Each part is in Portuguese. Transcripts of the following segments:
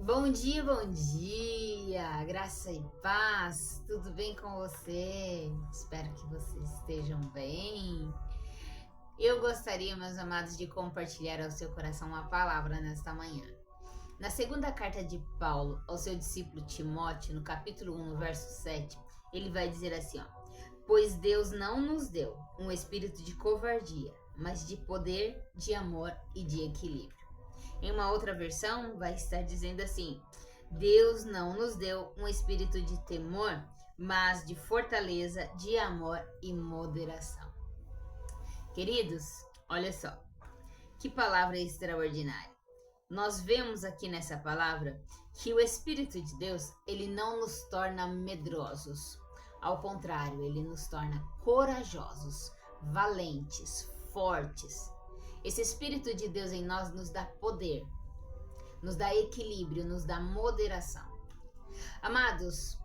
Bom dia, graça e paz, tudo bem com você? Espero que vocês estejam bem. Eu gostaria, meus amados, de compartilhar ao seu coração uma palavra nesta manhã. Na segunda carta de Paulo ao seu discípulo Timóteo, no capítulo 1, no verso 7, ele vai dizer assim, pois Deus não nos deu um espírito de covardia, mas de poder, de amor e de equilíbrio. Em uma outra versão, vai estar dizendo assim: Deus não nos deu um espírito de temor, mas de fortaleza, de amor e moderação. Queridos, olha só, que palavra extraordinária. Nós vemos aqui nessa palavra que o Espírito de Deus, ele não nos torna medrosos. Ao contrário, ele nos torna corajosos, valentes, fortes. Esse Espírito de Deus em nós nos dá poder, nos dá equilíbrio, nos dá moderação. Amados,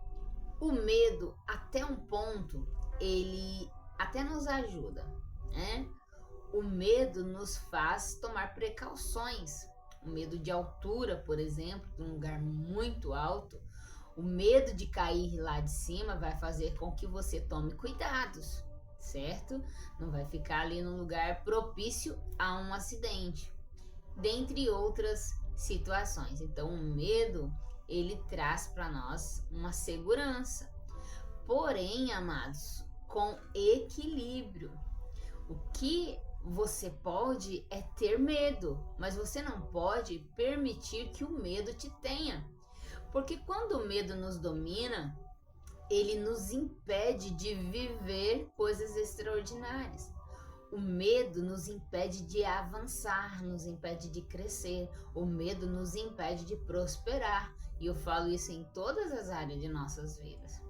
o medo, até um ponto, ele até nos ajuda, né? O medo nos faz tomar precauções. O medo de altura, por exemplo, de um lugar muito alto, o medo de cair lá de cima vai fazer com que você tome cuidados, certo? Não vai ficar ali num lugar propício a um acidente, dentre outras situações. Então, o medo, ele traz para nós uma segurança. Porém, amados, com equilíbrio. O que você pode é ter medo, mas você não pode permitir que o medo te tenha. Porque quando o medo nos domina, ele nos impede de viver coisas extraordinárias. O medo nos impede de avançar, nos impede de crescer. O medo nos impede de prosperar. E eu falo isso em todas as áreas de nossas vidas.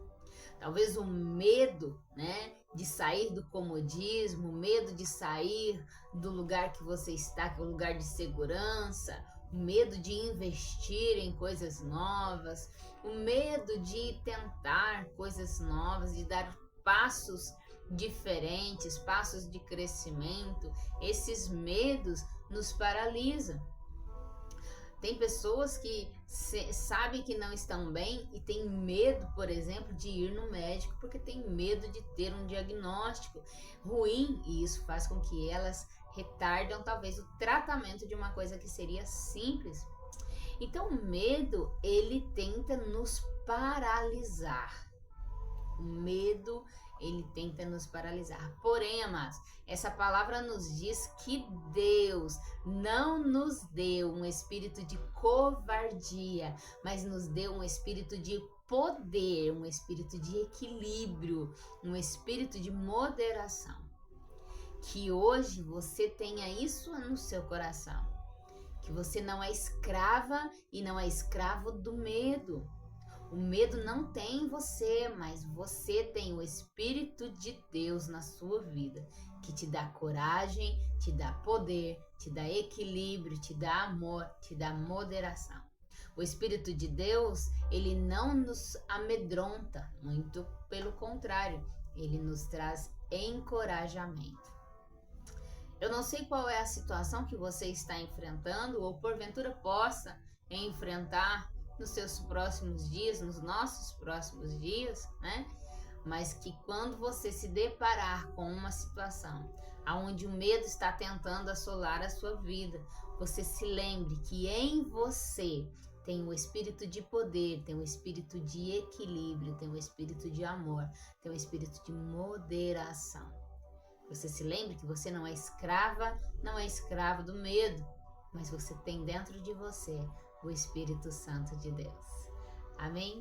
Talvez o medo, né, de sair do comodismo, o medo de sair do lugar que você está, que é o lugar de segurança, o medo de investir em coisas novas, o medo de tentar coisas novas, de dar passos diferentes, passos de crescimento. Esses medos nos paralisam. Tem pessoas que sabem que não estão bem e têm medo, por exemplo, de ir no médico porque tem medo de ter um diagnóstico ruim, e isso faz com que elas retardam talvez o tratamento de uma coisa que seria simples. Então o medo, ele tenta nos paralisar. O medo, ele tenta nos paralisar. Porém, amados, essa palavra nos diz que Deus não nos deu um espírito de covardia, mas nos deu um espírito de poder, um espírito de equilíbrio, um espírito de moderação. Que hoje você tenha isso no seu coração. Que você não é escrava e não é escravo do medo. O medo não tem você, mas você tem o Espírito de Deus na sua vida, que te dá coragem, te dá poder, te dá equilíbrio, te dá amor, te dá moderação. O Espírito de Deus, ele não nos amedronta, muito pelo contrário, ele nos traz encorajamento. Eu não sei qual é a situação que você está enfrentando ou porventura possa enfrentar nos seus próximos dias, nos nossos próximos dias, né? Mas que quando você se deparar com uma situação onde o medo está tentando assolar a sua vida, você se lembre que em você tem o espírito de poder, tem o espírito de equilíbrio, tem o espírito de amor, tem o espírito de moderação. Você se lembre que você não é escrava, não é escravo do medo, mas você tem dentro de você o Espírito Santo de Deus. Amém?